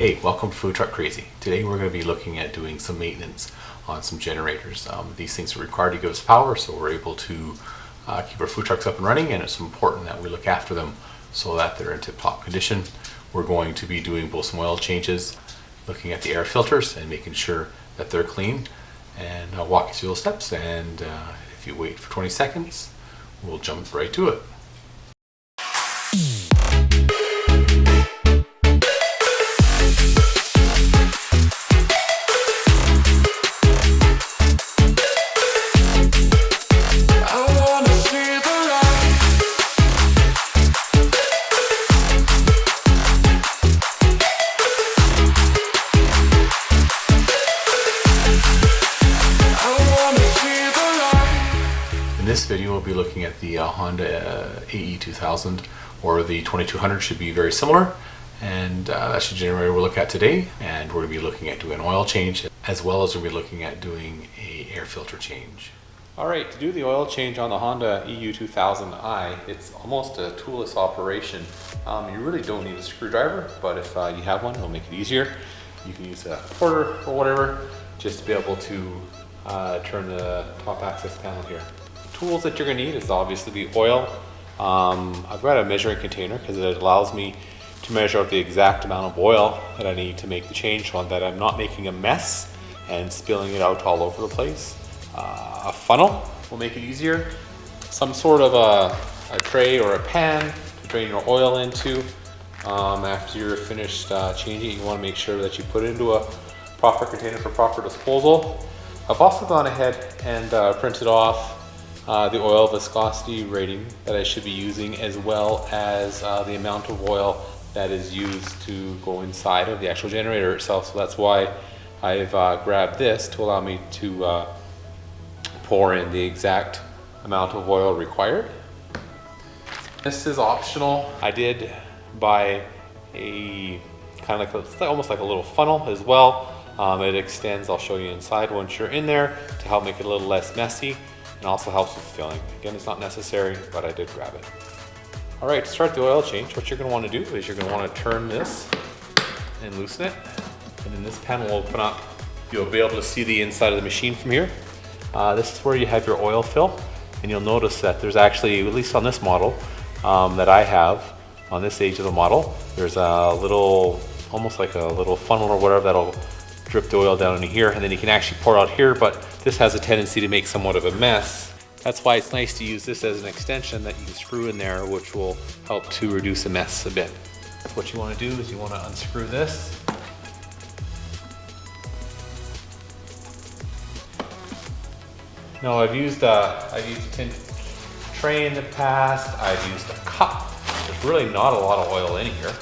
Hey, welcome to Food Truck Crazy. Today we're going to be looking at doing some maintenance on some generators. These things are required to give us power, so we're able to keep our food trucks up and running, and it's important that we look after them so that they're in tip-top condition. We're going to be doing both some oil changes, looking at the air filters and making sure that they're clean, and I'll walk you through those steps, and if you wait for 20 seconds, we'll jump right to it. In this video we'll be looking at the Honda EU2000, or the 2200 should be very similar, and that's the generator we'll look at today. And we're going to be looking at doing an oil change, as well as we'll be looking at doing a air filter change. Alright, to do the oil change on the Honda EU2000i, it's almost a toolless operation. You really don't need a screwdriver, but if you have one, it'll make it easier. You can use a quarter or whatever just to be able to turn the top access panel here. Tools that you're going to need is obviously the oil. I've got a measuring container because it allows me to measure out the exact amount of oil that I need to make the change, so that I'm not making a mess and spilling it out all over the place. A funnel will make it easier. Some sort of a tray or a pan to drain your oil into. After you're finished changing it, you want to make sure that you put it into a proper container for proper disposal. I've also gone ahead and printed off the oil viscosity rating that I should be using, as well as the amount of oil that is used to go inside of the actual generator itself. So that's why I've grabbed this to allow me to pour in the exact amount of oil required. This is optional. I did buy a kind of like almost like a little funnel as well. It extends, I'll show you inside once you're in there, to help make it a little less messy, and also helps with filling. Again, it's not necessary, but I did grab it. All right, to start the oil change, what you're going to want to do is you're going to want to turn this and loosen it, and then this panel will open up. You'll be able to see the inside of the machine from here. This is where you have your oil fill, and you'll notice that there's actually, at least on this model that I have, on this age of the model, there's a little, almost like a little funnel or whatever that'll drip the oil down into here, and then you can actually pour out here, but this has a tendency to make somewhat of a mess. That's why it's nice to use this as an extension that you can screw in there, which will help to reduce the mess a bit. What you want to do is you want to unscrew this. Now I've used a tin tray in the past, I've used a cup. There's really not a lot of oil in here.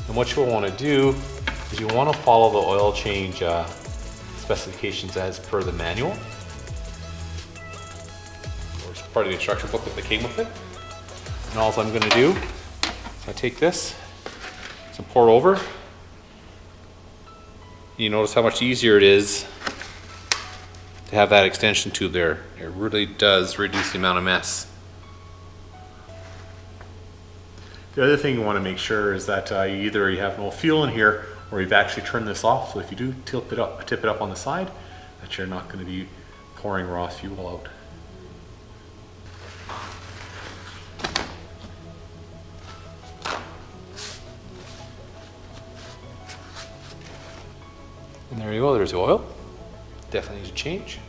And what you'll want to do is you want to follow the oil change specifications as per the manual, or it's part of the instruction booklet that came with it. And all I'm going to do is I take this and pour it over. You notice how much easier it is to have that extension tube there. It really does reduce the amount of mess. The other thing you want to make sure is that either you have no fuel in here, or you've actually turned this off, so if you do tip it up on the side, that you're not going to be pouring raw fuel out. And there you go, there's the oil. Definitely needs a change.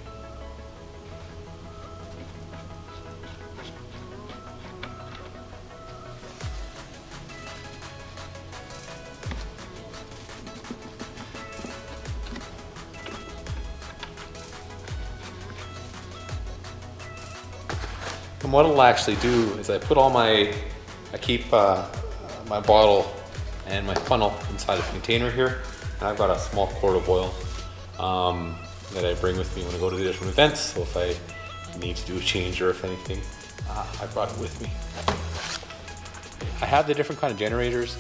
And what it'll actually do is I keep my bottle and my funnel inside a container here. And I've got a small quart of oil that I bring with me when I go to the different events. So if I need to do a change, or if anything, I brought it with me. I have the different kind of generators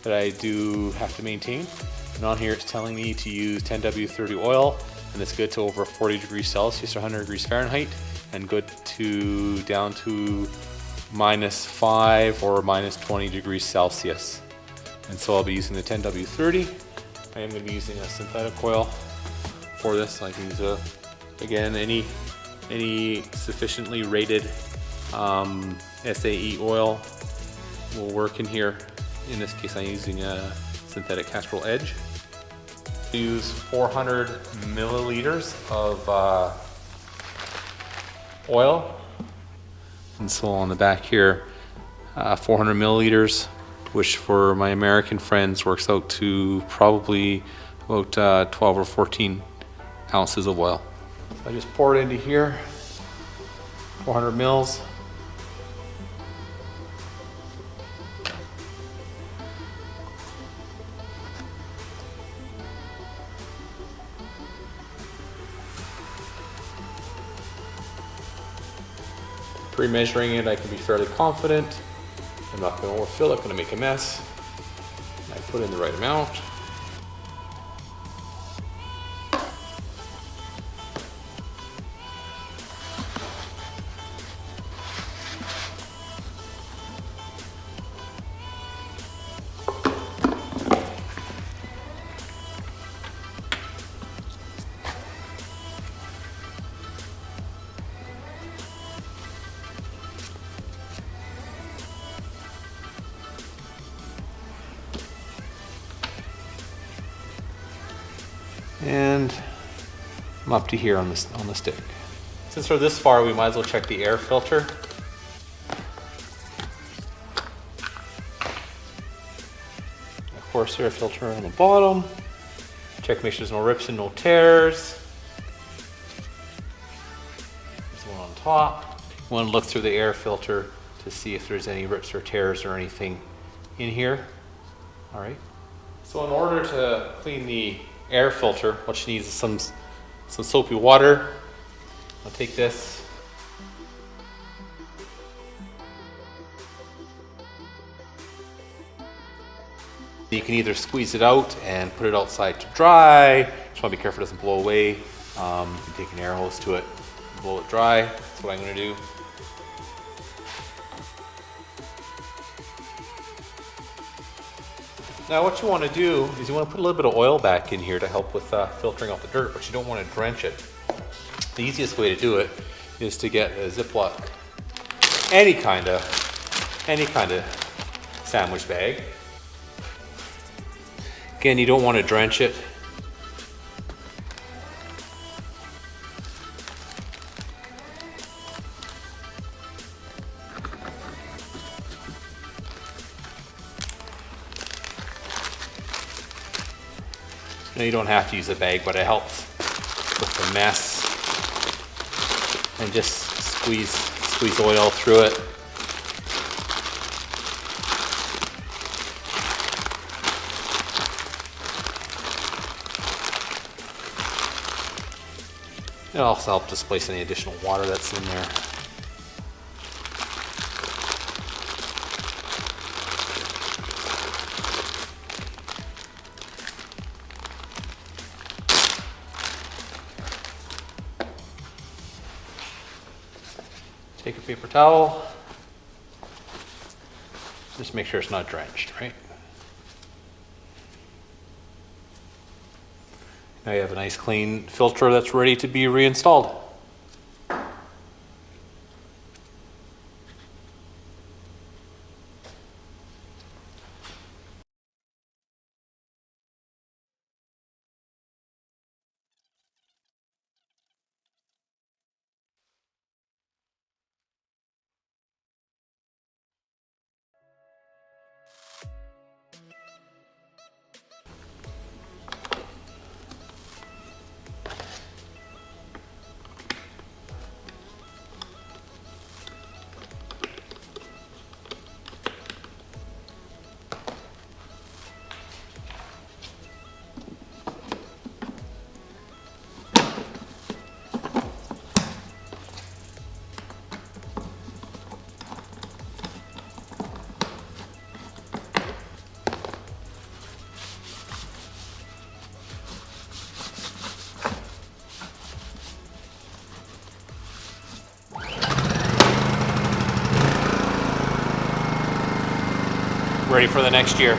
that I do have to maintain. And on here it's telling me to use 10W30 oil, and it's good to over 40 degrees Celsius or 100 degrees Fahrenheit. And good to down to -5 or -20 degrees Celsius. And so I'll be using the 10W30. I am going to be using a synthetic oil for this. I can use again, any sufficiently rated SAE oil will work in here. In this case, I'm using a synthetic Castrol Edge. I use 400 milliliters of oil. And so on the back here, 400 milliliters, which for my American friends works out to probably about 12 or 14 ounces of oil. I just pour it into here, 400 mils. Pre-measuring it, I can be fairly confident. I'm not going to overfill it, going to make a mess. I put in the right amount. And I'm up to here on the stick. Since we're this far, we might as well check the air filter. Of course, air filter on the bottom. Check, make sure there's no rips and no tears. There's one on top. You want to look through the air filter to see if there's any rips or tears or anything in here. All right. So in order to clean the air filter, what you need is some soapy water. I'll take this. You can either squeeze it out and put it outside to dry. Just want to be careful it doesn't blow away. You can take an air hose to it, blow it dry. That's what I'm going to do. Now what you want to do is you want to put a little bit of oil back in here to help with filtering out the dirt, but you don't want to drench it. The easiest way to do it is to get a Ziploc, any kind of sandwich bag. Again, you don't want to drench it. Now you don't have to use a bag, but it helps with the mess. And just squeeze oil through it. It'll also help displace any additional water that's in there. Take a paper towel, just make sure it's not drenched, right? Now you have a nice clean filter that's ready to be reinstalled. Ready for the next year.